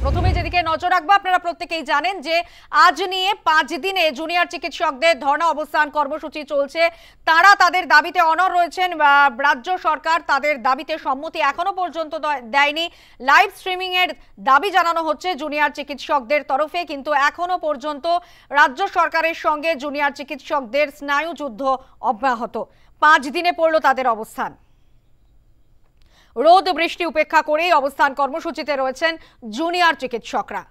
প্রথমে যেদিকে নজর রাখবো, আপনারা প্রত্যেকেই জানেন যে আজ নিয়ে 5 দিনে জুনিয়র চিকিৎসকদের ধর্ণা অবস্থান কর্মসূচি চলছে। তারা তাদের দাবিতে অনড় রয়েছেন। রাজ্য সরকার তাদের দাবিতে সম্মতি এখনো পর্যন্ত দেয়নি। লাইভ স্ট্রিমিং এর দাবি জানানো হচ্ছে জুনিয়র চিকিৎসকদের তরফে, কিন্তু এখনো পর্যন্ত রাজ্য সরকারের সঙ্গে জুনিয়র চিকিৎসকদের স্নায়ু যুদ্ধ অব্যাহত। 5 দিনে পড়ল তাদের অবস্থান। রোদ বৃষ্টি উপেক্ষা করেই অবস্থান কর্মসূচিতে রয়েছেন জুনিয়র চিকিৎসকরা।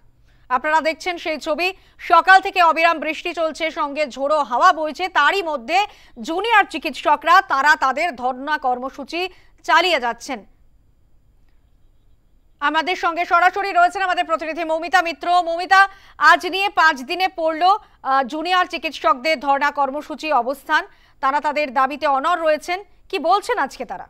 আপনারা দেখছেন সেই ছবি। সকাল থেকে অবিরাম বৃষ্টি চলছে, সঙ্গে ঝোড়ো হাওয়া বইছে। তারই মধ্যে জুনিয়র চিকিৎসকরা তারা তাদের ধর্ণা কর্মসূচি চালিয়ে যাচ্ছেন। আমাদের সঙ্গে সরাসরি রয়েছেন আমাদের প্রতিনিধি মৌমিতা মিত্র। মৌমিতা, আজ নিয়ে 5 দিনে পড়ল জুনিয়র চিকিৎসকদের ধর্ণা কর্মসূচি অবস্থান। তারা তাদের দাবিতে অনড় রয়েছেন। কি বলছেন আজকে তারা?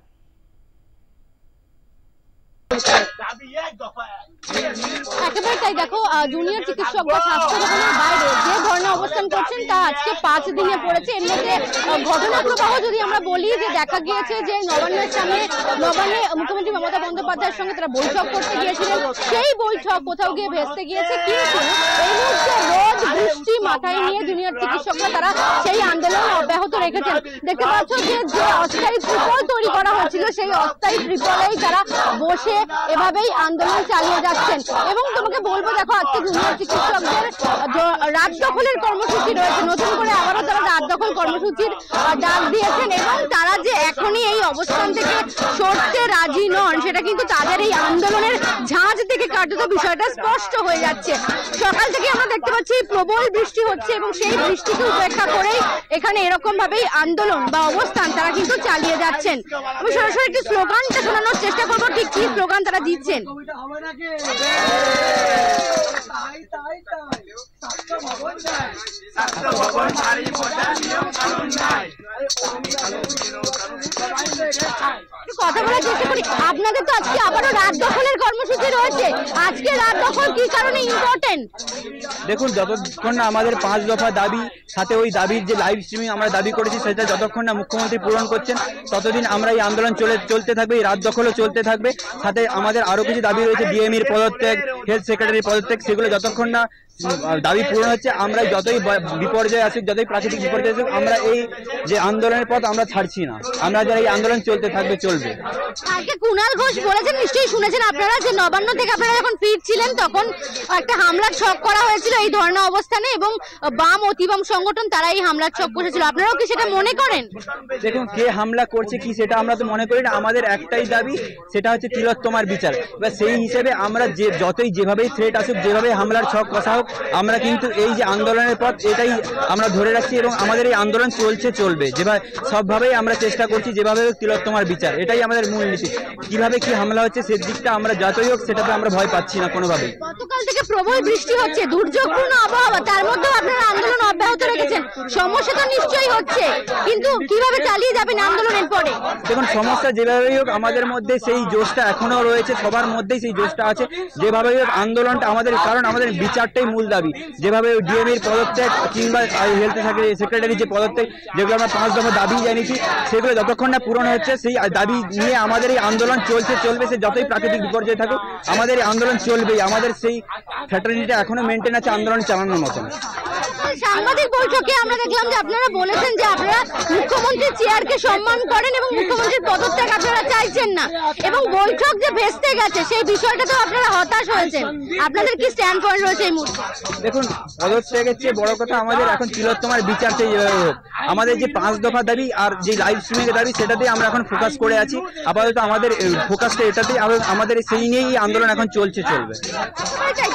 একেবারে তাই। দেখো, জুনিয়র চিকিৎসকরা স্বাস্থ্য ভবনের বাইরে যে ধর্ণা অবস্থান করছেন তা আজকে 5 দিনে পড়েছে। এর মধ্যে ঘটনা প্রবাহ যদি আমরা বলি, যে দেখা গিয়েছে যে নবান্নের সামনে মুখ্যমন্ত্রী মমতা বন্দ্যোপাধ্যায়ের সঙ্গে তারা বৈঠক করতে গিয়েছিলেন। সেই বৈঠক কোথাও গিয়ে ভেস্তে গিয়েছে, কিন্তু এই মুহূর্তে রোদ বৃষ্টি মাথায় নিয়ে জুনিয়র চিকিৎসকরা তারা সেই আন্দোলন অব্যাহত রেখেছেন। দেখতে পাচ্ছ যে অস্থায়ী ত্রিপল তৈরি করা হয়েছিল, সেই অস্থায়ী ত্রিপলেই তারা বসে এভাবেই আন্দোলন চালিয়ে যাচ্ছেন। এবং তোমাকে বলবো, দেখো, আজকে জুনিয়র চিকিৎসকদের রাত দখলের কর্মসূচি রয়েছে। নতুন করে আবারও তারা রাত দখল কর্মসূচির ডাক দিয়েছেন, এবং তারা যে এখনই এই অবস্থান থেকে সরতে রাজি নন, সেটা কিন্তু তাদের এই আন্দোলনের ঝাঁজ থেকে কার্যত বিষয়টা স্পষ্ট হয়ে যাচ্ছে। সকাল থেকে আমরা দেখতে পাচ্ছি প্রবল বৃষ্টি হচ্ছে, এবং সেই বৃষ্টিকে উপেক্ষা করেই এখানে এরকম ভাবেই আন্দোলন বা অবস্থান তারা কিন্তু চালিয়ে যাচ্ছেন। আমি সরাসরি একটি স্লোগানটা শোনানোর চেষ্টা করবো, ঠিক কি স্লোগান তারা দিচ্ছেন। কথা বলার চেষ্টা করি। আপনাদের তো আজকে আবারও রাত দখলের কর্মসূচি রয়েছে। আজকে রাত দখল কি কারণে ইম্পর্টেন্ট? দেখুন, যতক্ষণ না আমাদের 5 দফা দাবি, সাথে ওই দাবির যে লাইভ স্ট্রিমিং আমরা দাবি করেছি, সেটা যতক্ষণ না মুখ্যমন্ত্রী পূরণ করছেন ততদিন আমরা এই আন্দোলন চলতে থাকবে, এই রাত দখলও চলতে থাকবে। সাথে আমাদের আরো কিছু দাবি রয়েছে, ডিএমইর পদত্যাগ, হেলথ সেক্রেটারির পদত্যাগ, সেগুলো যতক্ষণ না দাবি পূরণ হচ্ছে, আমরা যতই বিপর্যয় আসুক, যতই প্রাকৃতিক বিপর্যয় আসুক, আমরা এই যে আন্দোলনের পথ আমরা ছাড়ছি না। আমরা যারা এই আন্দোলন চলতে থাকবে, চলবে। আজকে কুণাল ঘোষ বলেছেন, নিশ্চয়ই শুনেছেন আপনারা, যে নবান্ন থেকে আপনারা যখন ফিরছিলেন তখন একটা হামলার ছক করা হয়েছিল এই ধর্ণা অবস্থানে, এবং বাম অতিবাম সংগঠন তারা এই হামলার ছক করেছিল। আপনারাও কি সেটা মনে করেন? দেখুন, কে হামলা করছে কি সেটা আমরা তো মনে করি না। আমাদের একটাই দাবি, সেটা হচ্ছে তিলোত্তমার বিচার। এবার সেই হিসেবে আমরা যেভাবেই থ্রেট আসুক, যেভাবে হামলার ছক কষা হোক, আমরা কিন্তু এই যে আন্দোলনের পথ, এটাই আমরা ধরে রাখছি, এবং আমাদের এই আন্দোলন চলবে। যেভাবে সবভাবেই আমরা চেষ্টা করছি, যেভাবে তিলোত্তমার বিচার, এটাই আমাদের মূল নীতি। কিভাবে কি হামলা হচ্ছে সেদিকটা আমরা যতই হোক সেটাতে আমরা ভয় পাচ্ছি না কোনোভাবেই। গতকাল থেকে প্রবল বৃষ্টি হচ্ছে, দুর্যোগপূর্ণ আবহাওয়া, তার মধ্যেও আপনারা আন্দোলন অব্যাহত রেখেছেন। সমস্যা তো নিশ্চয়ই হচ্ছে, কিন্তু কিভাবে চালিয়ে যাবেন আন্দোলনের পরে? দেখুন, সমস্যা যেভাবেই হোক আমাদের মধ্যে সেই জোশটা এখনো রয়েছে, সবার মধ্যেই সেই জোশটা আছে। যেভাবে হোক আন্দোলনটা আমাদের, কারণ আমাদের বিচারটাই মূল দাবি। যেভাবে ডিএমইর পদত্যাগ কিংবা হেলথ সেক্রেটারি যে পদত্যাগ, যেগুলো আমরা 5 দফা দাবি জানিয়েছি, সেগুলো যতক্ষণ না পূরণ হচ্ছে, সেই দাবি নিয়ে আমাদের এই আন্দোলন চলবে। সে যতই প্রাকৃতিক বিপর্যয় থাকুক, আমাদের এই আন্দোলন চলবেই। আমাদের সেই ফ্যাটার্নিটা এখনো মেনটেন আছে আন্দোলন চালানোর মতন। সাংবাদিক বৈঠকে আমরা দেখলাম যে আপনারা বলেছেন যে আপনারা মুখ্যমন্ত্রীর চেয়ারকে সম্মান করেন এবং মুখ্যমন্ত্রীর পদত্যাগ আপনারা চাইছেন না, এবং বৈঠক যে ভেস্তে গেছে সেই বিষয়টা তো আপনারা হতাশ হয়েছেন। আপনাদের কি স্ট্যান্ড পয়েন্ট রয়েছে এই মুহূর্তে? দেখুন, পদত্যাগের চেয়ে বড় কথা আমাদের এখন তিলোত্তমার বিচার চাই। যেভাবে হোক আমাদের যে 5 দফা দাবি আর যে লাইভ স্ট্রিমিং এর দাবি, সেটাতেই আমরা এখন ফোকাস করে আছি। আপাতত আমাদের ফোকাসটা এটাতেই, আমাদের সেই নিয়েই আন্দোলন এখন চলবে।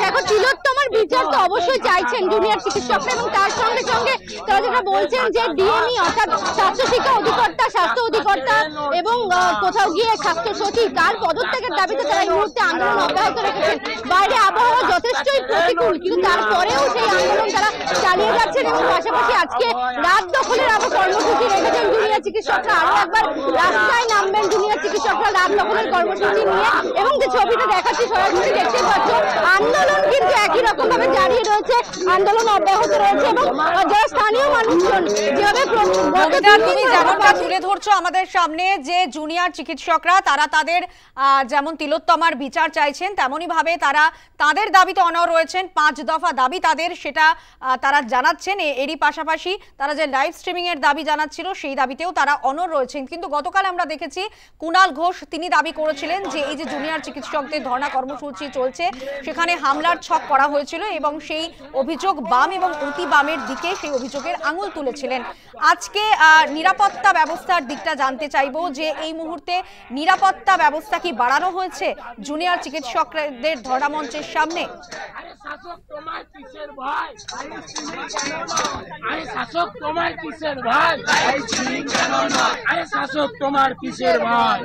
দেখো, তিলোত্তমার বিচার তো অবশ্যই চাইছেন জুনিয়র চিকিৎসকরা, এবং তার সঙ্গে সঙ্গে তারা যেটা বলছেন যে ডিএমই অর্থাৎ স্বাস্থ্য শিক্ষা অধিকর্তা, স্বাস্থ্য অধিকর্তা এবং কোথাও গিয়ে স্বাস্থ্য সচিব, তার পদত্যাগের দাবিতে তারা এই মুহূর্তে আন্দোলন অব্যাহত রেখেছেন। বাইরে আবহাওয়া যথেষ্টই প্রতিকূল, কিন্তু তারপরেও সেই আন্দোলন তারা চালিয়ে যাচ্ছেন। এবং পাশাপাশি আজকে রাত দখলের আরো কর্মসূচি রেখেছেন জুনিয়র চিকিৎসকরা। আরো একবার রাস্তায় নামবেন জুনিয়র চিকিৎসকরা রাত দখলের কর্মসূচি নিয়ে, এবং যে ছবিটা দেখাচ্ছি সরাসরি দেখতে পাচ্ছ, আন্দোলন কিন্তু একই রকম ভাবে জারি রয়েছে, আন্দোলন অব্যাহত রয়েছে এবং যারা স্থানীয় মানুষজন যেভাবে তুমি যেমনটা তুলে ধরছো আমাদের সামনে যে জুনিয়র চিকিৎসকরা তারা তাদের যেমন তিলোত্তমার বিচার চাইছেন, তেমনই ভাবে তারা তাদের দাবিতে অনড় রয়েছেন। 5 দফা দাবি তাদের, সেটা তারা জানাচ্ছেন। এরই পাশাপাশি তারা যে লাইভ স্ট্রিমিং এর দাবি জানাচ্ছিল সেই দাবিতেও তারা অনড় রয়েছেন। কিন্তু গতকাল আমরা দেখেছি কুণাল ঘোষ তিনি দাবি করেছিলেন যে এই যে জুনিয়র চিকিৎসকদের ধর্ণা কর্মসূচি চলছে সেখানে হামলার ছক করা হয়েছিল এবং সেই অভিযোগ বাম এবং অতি বামের দিকে সেই অভিযোগের আঙুল তুলেছিলেন। আজকে নিরাপত্তা ব্যবস্থার দিকটা জানতে চাইবো যে এই মুহূর্তে নিরাপত্তা ব্যবস্থা কি বাড়ানো হয়েছে জুনিয়র চিকিৎসকদের ধর্ণা মঞ্চের সামনে? শাসক তোমার কিসের ভয়? আরে শাসক তোমার কিসের ভয়? আরে শাসক তোমার কিসের ভয়?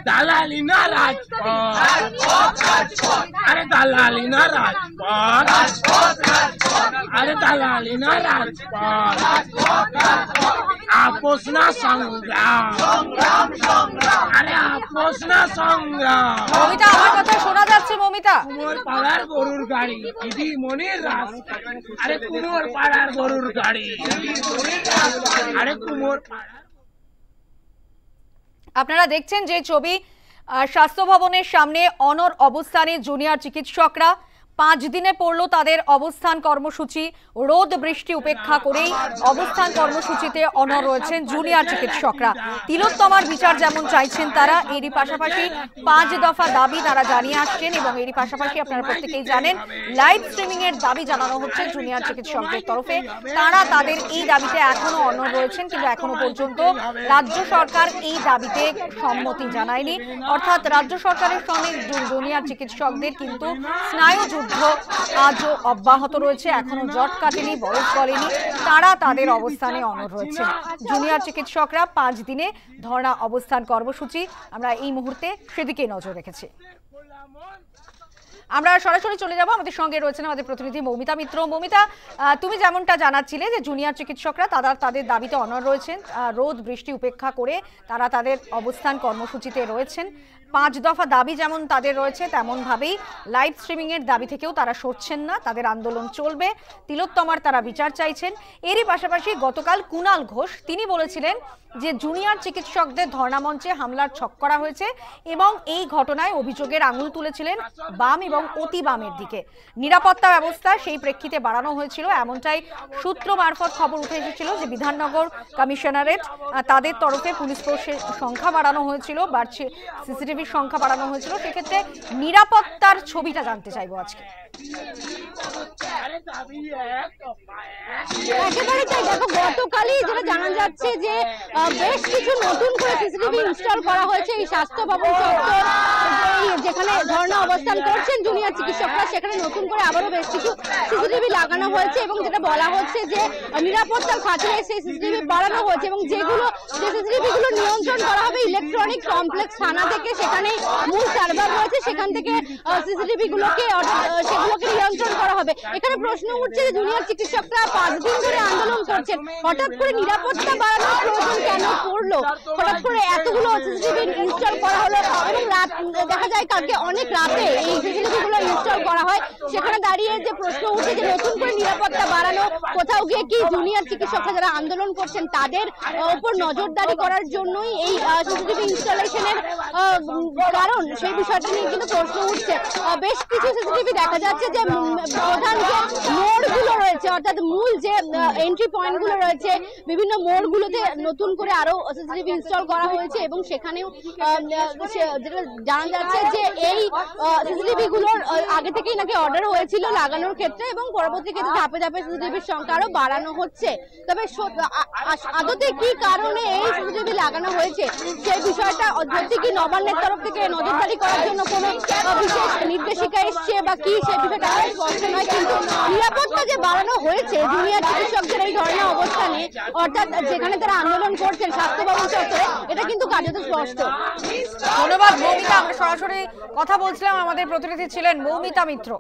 দালালি না রাজপথ, আরে দালালি না রাজপথ, আরে দালালি না রাজপথ, আপোষ না সংগ্রাম, আরে আপোষ না সংগ্রাম। মমিতা, আমার কথা শোনা যাচ্ছে? মমিতা, কুমোর পাড়ার গরুর গাড়ি দিদি মনির রাস, আরে কুমোর পাড়ার গরুর গাড়ি, আরে কুমোর পাড়া। আপনারা দেখছেন যে ছবি, স্বাস্থ্য ভবনের সামনে অনড় অবস্থানে জুনিয়র চিকিৎসকরা। 5 দিনে পড়লো তাদের অবস্থান কর্মসূচি। রোদ বৃষ্টি উপেক্ষা করেই অবস্থান কর্মসূচিতে অনড় রয়েছেন জুনিয়র চিকিৎসকরা। তিলোত্তমার বিচার যেমন চাইছেন তারা, এরই পাশাপাশি 5 দফা দাবি তারা জানিয়ে আসছেন এবং এরই পাশাপাশি আপনারা প্রত্যেকেই জানেন লাইভ স্ট্রিমিং এর দাবি জানানো হচ্ছে জুনিয়র চিকিৎসকদের তরফে। তারা তাদের এই দাবিতে এখনো অনড় রয়েছেন, কিন্তু এখনো পর্যন্ত রাজ্য সরকার এই দাবিতে সম্মতি জানায়নি। অর্থাৎ রাজ্য সরকারের সঙ্গে জুনিয়র চিকিৎসকদের কিন্তু স্নায়ুযুদ্ধ আজও অব্যাহত রয়েছে। এখনো জট কাটেনি, বরফ গলেনি, তারা তাদের অবস্থানে অনড় রয়েছে। জুনিয়র চিকিৎসকরা 5 দিনে ধর্ণা অবস্থান কর্মসূচি, আমরা এই মুহূর্তে সেদিকে নজর রেখেছি। আমরা সরাসরি চলে যাব, আমাদের সঙ্গে রয়েছেন আমাদের প্রতিনিধি মৌমিতা মিত্র। মৌমিতা, তুমি যেমনটা জানাচ্ছিলে যে জুনিয়র চিকিৎসকরা তাদের দাবিতে অনড় রয়েছেন, রোদ বৃষ্টি উপেক্ষা করে তারা তাদের অবস্থান কর্মসূচিতে রয়েছেন। 5 দফা দাবি যেমন তাদের রয়েছে তেমনভাবেই লাইভ স্ট্রিমিং এর দাবি থেকেও তারা সরছেন না, তাদের আন্দোলন চলবে। তিলোত্তমার তারা বিচার চাইছেন। এরই পাশাপাশি গতকাল কুণাল ঘোষ তিনি বলেছিলেন যে জুনিয়র চিকিৎসকদের ধর্ণা মঞ্চে হামলার ছক করা হয়েছে এবং এই ঘটনায় অভিযোগের আঙুল তুলেছিলেন বাম এবং অতি বামের দিকে। নিরাপত্তা ব্যবস্থা সেই প্রেক্ষিতে বাড়ানো হয়েছিল, এমনটাই সূত্র মারফত খবর উঠে এসেছিল যে বিধাননগর কমিশনারেট তাদের তরফে পুলিশ ফোর্সের সংখ্যা বাড়ানো হয়েছিল, বাড়ছে সিসিটিভির সংখ্যা বাড়ানো হয়েছিল। সেক্ষেত্রে নিরাপত্তার ছবিটা জানতে চাইবো আজকে। একেবারে তাই, দেখো গতকালই যেটা জানা যাচ্ছে যে বেশ কিছু নতুন করে সিসিটিভি ইনস্টল করা হয়েছে এই স্বাস্থ্য ভবন চত্বর, যেখানে ধর্ণা অবস্থান করছেন জুনিয়র চিকিৎসকরা, সেখানে নতুন করে আবারও বেশ কিছু সিসিটিভি লাগানো হয়েছে এবং যেটা বলা হচ্ছে যে নিরাপত্তার খাতিরে সেই সিসিটিভি বাড়ানো হয়েছে এবং যে সিসিটিভি গুলো নিয়ন্ত্রণ করা হবে ইলেকট্রনিক কমপ্লেক্স থানা থেকে, সেখানে মূল সার্ভার রয়েছে, সেখান থেকে সিসিটিভি গুলোকে নিয়ন্ত্রণ করা হবে। এখানে প্রশ্ন উঠছে যে জুনিয়র চিকিৎসকরা 5 দিন ধরে আন্দোলন করছেন, হঠাৎ করে নিরাপত্তা বাড়ানোর প্রয়োজন কেন পড়লো? হঠাৎ করে এতগুলো সিসিটিভি ইনস্টল করা হলো এবং দেখা যায় কালকে অনেক রাতে এই সিসিটিভি গুলো ইনস্টল করা হয়। সেখানে দাঁড়িয়ে যে প্রশ্ন উঠছে যে নতুন করে নিরাপত্তা বাড়ানো, কোথাও গিয়ে কি জুনিয়র চিকিৎসকরা যারা আন্দোলন করছেন তাদের উপর নজরদারি করার জন্যই এই সিসিটিভি ইনস্টলেশনের কারণ, সেই বিষয়টা নিয়ে কিন্তু প্রশ্ন উঠছে। বেশ কিছু সিসিটিভি দেখা যাচ্ছে যে প্রধান যে মোড়গুলো রয়েছে, অর্থাৎ মূল যে এন্ট্রি পয়েন্টগুলো রয়েছে, বিভিন্ন মোড়গুলোতে নতুন করে আরো সিসিটিভি ইনস্টল করা হয়েছে এবং সেখানেও যেটা জানা যাচ্ছে যে এই সিসিটিভি গুলোর আগে থেকেই নাকি অর্ডার হয়েছিল লাগানোর ক্ষেত্রে এবং পরবর্তী ক্ষেত্রে ধাপে ধাপে সিসিটিভির সংখ্যা আরো বাড়ানো হচ্ছে। তবে আদতে কি কারণে এই সিসিটিভি লাগানো হয়েছে সেই বিষয়টা সত্যি কি নবান্নের তরফ থেকে নজরদারি করার জন্য কোনো বিশেষ নির্দেশিকা এসছে বা কি, সেই বিষয়টা স্পষ্ট নয়। কিন্তু নিরাপত্তা যে বাড়ানো হয়েছে জুনিয়র চিকিৎসকদের এই ধরনের অবস্থানে, অর্থাৎ যেখানে তারা আন্দোলন করছেন স্বাস্থ্য ভবন চত্বরে, এটা কিন্তু কার্যত স্পষ্ট। ধন্যবাদ মৌমিতা, আমরা সরাসরি কথা বলছিলাম, আমাদের প্রতিনিধি ছিলেন মৌমিতা মিত্র।